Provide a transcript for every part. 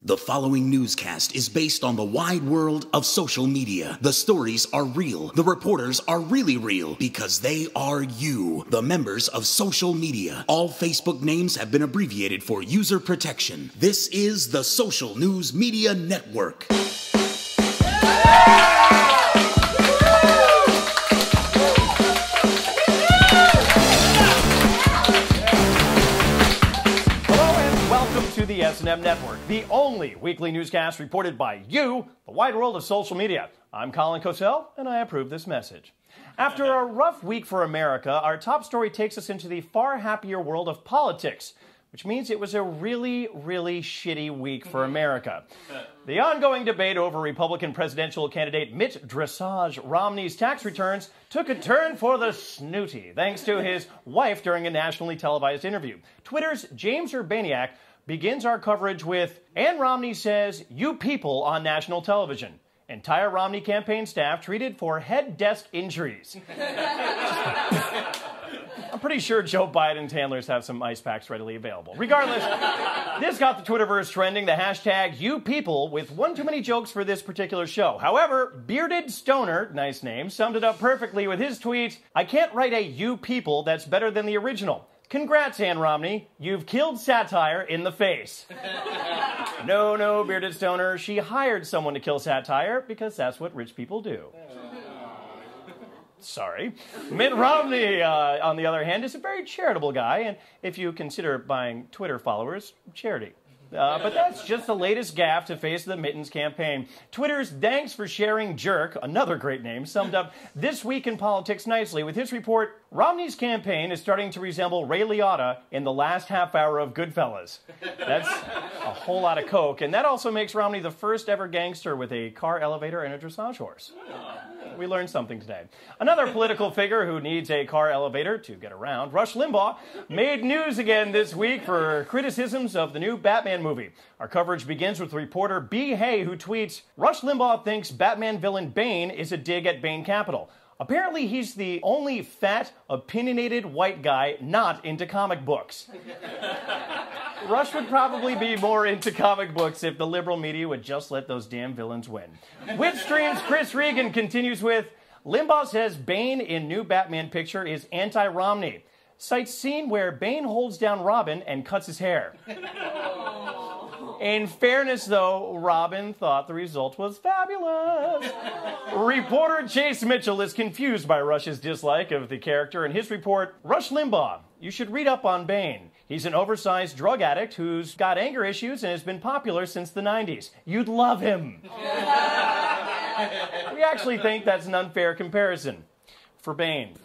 The following newscast is based on the wide world of social media. The stories are real. The reporters are really real because they are you, the members of social media. All Facebook names have been abbreviated for user protection. This is the Social News Media Network. The SNM Network, the only weekly newscast reported by you, the wide world of social media. I'm Colin Cosell, and I approve this message. After a rough week for America, our top story takes us into the far happier world of politics, which means it was a really, really shitty week for America. The ongoing debate over Republican presidential candidate Mitt Dressage Romney's tax returns took a turn for the snooty, thanks to his wife during a nationally televised interview. Twitter's James Urbaniak begins our coverage with, "Ann Romney says, you people on national television. Entire Romney campaign staff treated for head desk injuries." I'm pretty sure Joe Biden's handlers have some ice packs readily available. Regardless, this got the Twitterverse trending, the hashtag #YouPeople, with one too many jokes for this particular show. However, Bearded Stoner, nice name, summed it up perfectly with his tweet, "I can't write a you people that's better than the original. Congrats, Ann Romney. You've killed satire in the face." No, Bearded Stoner. She hired someone to kill satire because that's what rich people do. Sorry. Mitt Romney, on the other hand, is a very charitable guy, and if you consider buying Twitter followers, charity. But that's just the latest gaffe to face the Mittens campaign. Twitter's Thanks for Sharing Jerk, another great name, summed up this week in politics nicely with his report, "Romney's campaign is starting to resemble Ray Liotta in the last half hour of Goodfellas." That's a whole lot of coke, and that also makes Romney the first ever gangster with a car elevator and a dressage horse. We learned something today. Another political figure who needs a car elevator to get around, Rush Limbaugh, made news again this week for criticisms of the new Batman movie. Our coverage begins with reporter B. Hay, who tweets, "Rush Limbaugh thinks Batman villain Bane is a dig at Bain Capital. Apparently he's the only fat, opinionated white guy not into comic books." Rush would probably be more into comic books if the liberal media would just let those damn villains win. Witstream's Chris Regan continues with, "Limbaugh says Bane in new Batman picture is anti-Romney. Cites scene where Bane holds down Robin and cuts his hair." In fairness, though, Robin thought the result was fabulous. Reporter Chase Mitchell is confused by Rush's dislike of the character. In his report, "Rush Limbaugh, you should read up on Bane. He's an oversized drug addict who's got anger issues and has been popular since the 90s. You'd love him." We actually think that's an unfair comparison for Bane.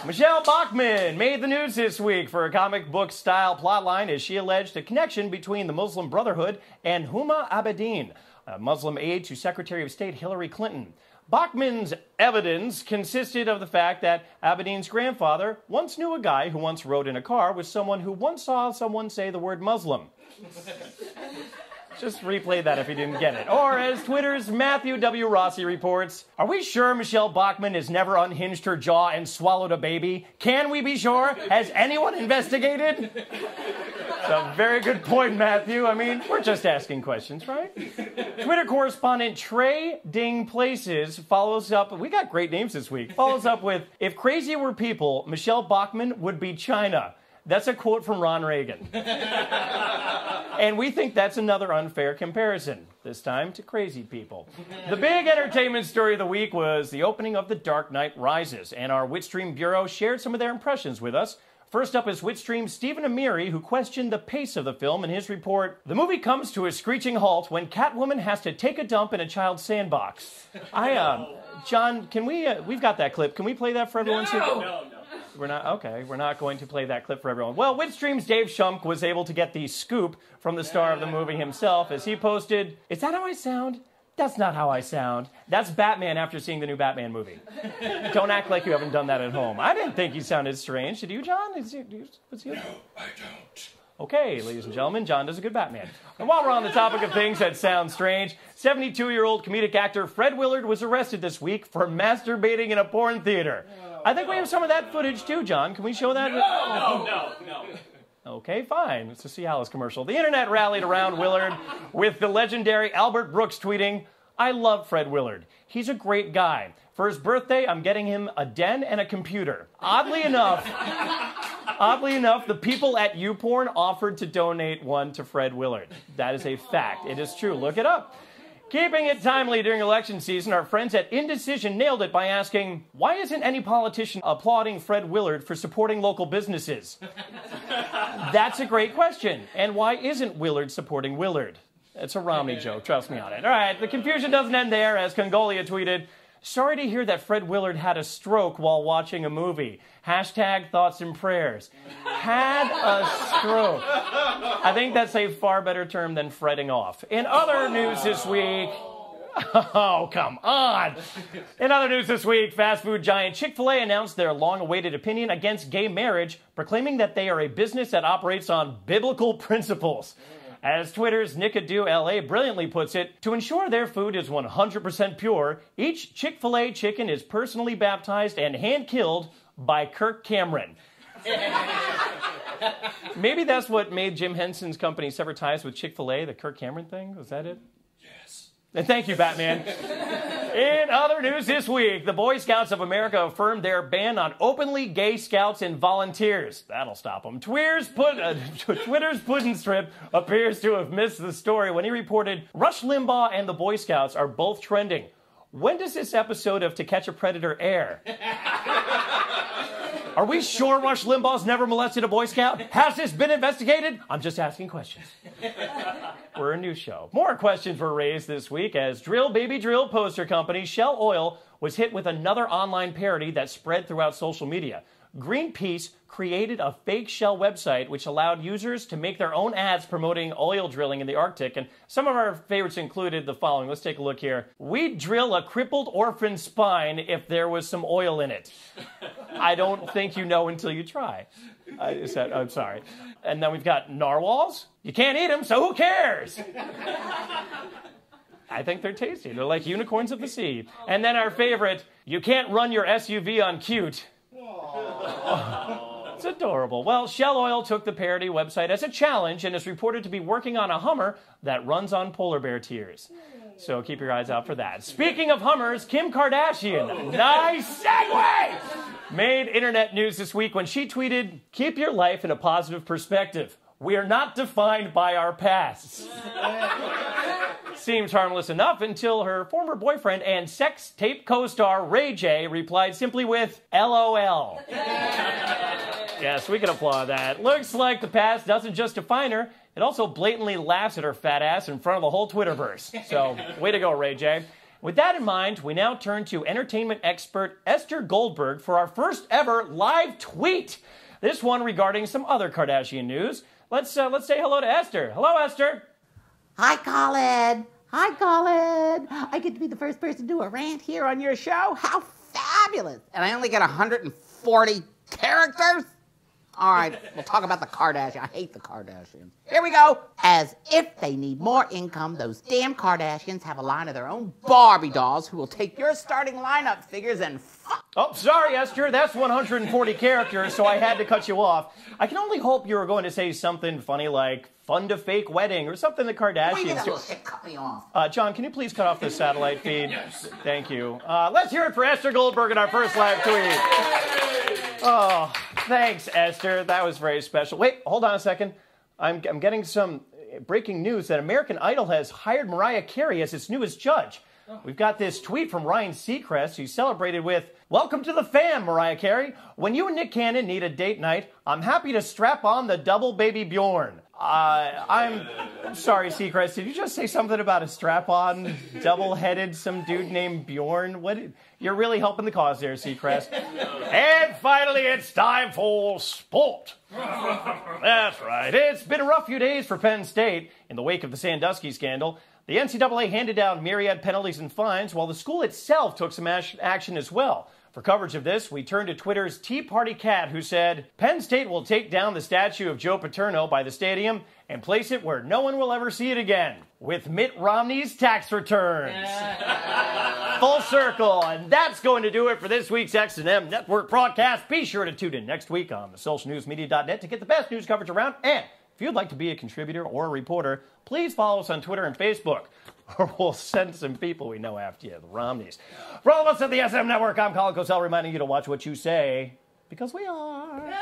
Michelle Bachmann made the news this week for a comic book style plotline as she alleged a connection between the Muslim Brotherhood and Huma Abedin, a Muslim aide to Secretary of State Hillary Clinton. Bachmann's evidence consisted of the fact that Abedin's grandfather once knew a guy who once rode in a car with someone who once saw someone say the word Muslim. Just replay that if you didn't get it. Or, as Twitter's Matthew W. Rossi reports, "Are we sure Michelle Bachmann has never unhinged her jaw and swallowed a baby? Can we be sure? Has anyone investigated?" It's a very good point, Matthew. I mean, we're just asking questions, right? Twitter correspondent Trey Ding Places follows up, we got great names this week, follows up with, "If crazy were people, Michelle Bachmann would be China." That's a quote from Ron Reagan. And we think that's another unfair comparison, this time to crazy people. The big entertainment story of the week was the opening of The Dark Knight Rises, and our Witstream Bureau shared some of their impressions with us. First up is Witstream's Stephen Amiri, who questioned the pace of the film in his report, "The movie comes to a screeching halt when Catwoman has to take a dump in a child's sandbox." John, can we've got that clip. Can we play that for everyone? No. We're not, okay, we're not going to play that clip for everyone. Well, Witstream's Dave Shump was able to get the scoop from the star of the movie himself as he posted, "Is that how I sound? That's not how I sound. That's Batman after seeing the new Batman movie." Don't act like you haven't done that at home. I didn't think you sounded strange. Did you, John? No, I don't. Okay, ladies and gentlemen, John does a good Batman. And while we're on the topic of things that sound strange, 72-year-old comedic actor Fred Willard was arrested this week for masturbating in a porn theater. I think we have some of that footage too, John. Can we show that? No. Okay, fine. It's a Cialis commercial. The internet rallied around Willard with the legendary Albert Brooks tweeting, "I love Fred Willard. He's a great guy. For his birthday, I'm getting him a den and a computer." Oddly enough, the people at YouPorn offered to donate one to Fred Willard. That is a fact. It is true. Look it up. Keeping it timely during election season, our friends at Indecision nailed it by asking, why isn't any politician applauding Fred Willard for supporting local businesses? That's a great question. And why isn't Willard supporting Willard? It's a Romney joke, trust me on it. All right, the confusion doesn't end there, as Congolia tweeted, "Sorry to hear that Fred Willard had a stroke while watching a movie. Hashtag thoughts and prayers." Had a stroke. I think that's a far better term than fretting off. In other news this week... Oh, come on. In other news this week, fast food giant Chick-Fil-A announced their long-awaited opinion against gay marriage, proclaiming that they are a business that operates on biblical principles. As Twitter's Nickadoo LA brilliantly puts it, to ensure their food is 100% pure, each Chick-fil-A chicken is personally baptized and hand-killed by Kirk Cameron. Maybe that's what made Jim Henson's company sever ties with Chick-fil-A, the Kirk Cameron thing? Was that it? Yes. And thank you, Batman. In other news this week, the Boy Scouts of America affirmed their ban on openly gay scouts and volunteers. That'll stop them. Twitter's Puddin' Strip appears to have missed the story when he reported Rush Limbaugh and the Boy Scouts are both trending. When does this episode of To Catch a Predator air? Are we sure Rush Limbaugh's never molested a Boy Scout? Has this been investigated? I'm just asking questions. We're a news show. More questions were raised this week as Drill Baby Drill poster company Shell Oil was hit with another online parody that spread throughout social media. Greenpeace created a fake Shell website which allowed users to make their own ads promoting oil drilling in the Arctic, and some of our favorites included the following. Let's take a look here. We'd drill a crippled orphan's spine if there was some oil in it. I don't think you know until you try. I'm sorry. And then we've got narwhals. You can't eat them, so who cares? I think they're tasty. They're like unicorns of the sea. And then our favorite, you can't run your SUV on cute. It's adorable. Well, Shell Oil took the parody website as a challenge and is reported to be working on a Hummer that runs on polar bear tears. So keep your eyes out for that. Speaking of Hummers, Kim Kardashian, nice segue, made internet news this week when she tweeted, "Keep your life in a positive perspective. We are not defined by our pasts." Seems harmless enough until her former boyfriend and sex tape co-star Ray J replied simply with LOL. Yes, we can applaud that. Looks like the past doesn't just define her, it also blatantly laughs at her fat ass in front of the whole Twitterverse. So, way to go, Ray J. With that in mind, we now turn to entertainment expert Ester Goldberg for our first ever live tweet. This one regarding some other Kardashian news. Let's say hello to Esther. Hello, Esther. Hi, Colin. Hi, Colin. I get to be the first person to do a rant here on your show. How fabulous. And I only get 140 characters? All right, we'll talk about the Kardashians. I hate the Kardashians. Here we go. As if they need more income, those damn Kardashians have a line of their own Barbie dolls who will take your starting lineup figures and Oh, sorry, Esther. That's 140 characters, so I had to cut you off. I can only hope you were going to say something funny like fun to fake wedding or something the Kardashians do. Cut me off. John, can you please cut off the satellite feed? Yes. Thank you. Let's hear it for Ester Goldberg in our first live tweet. Oh, thanks, Esther. That was very special. Wait, hold on a second. I'm getting some breaking news that American Idol has hired Mariah Carey as its newest judge. We've got this tweet from Ryan Seacrest, who celebrated with, "Welcome to the fam, Mariah Carey. When you and Nick Cannon need a date night, I'm happy to strap on the double baby Bjorn." I'm sorry, Seacrest. Did you just say something about a strap-on, double-headed, some dude named Bjorn? What? You're really helping the cause there, Seacrest. And finally, it's time for sport. That's right. It's been a rough few days for Penn State in the wake of the Sandusky scandal. The NCAA handed down myriad penalties and fines, while the school itself took some action as well. For coverage of this, we turn to Twitter's Tea Party Cat, who said, Penn State will take down the statue of Joe Paterno by the stadium and place it where no one will ever see it again, with Mitt Romney's tax returns. Full circle. And that's going to do it for this week's SNM Network broadcast. Be sure to tune in next week on the socialnewsmedia.net to get the best news coverage around. And if you'd like to be a contributor or a reporter, please follow us on Twitter and Facebook. Or we'll send some people we know after you, the Romneys. For all of us at the SNM Network, I'm Colin Cosell reminding you to watch what you say, because we are.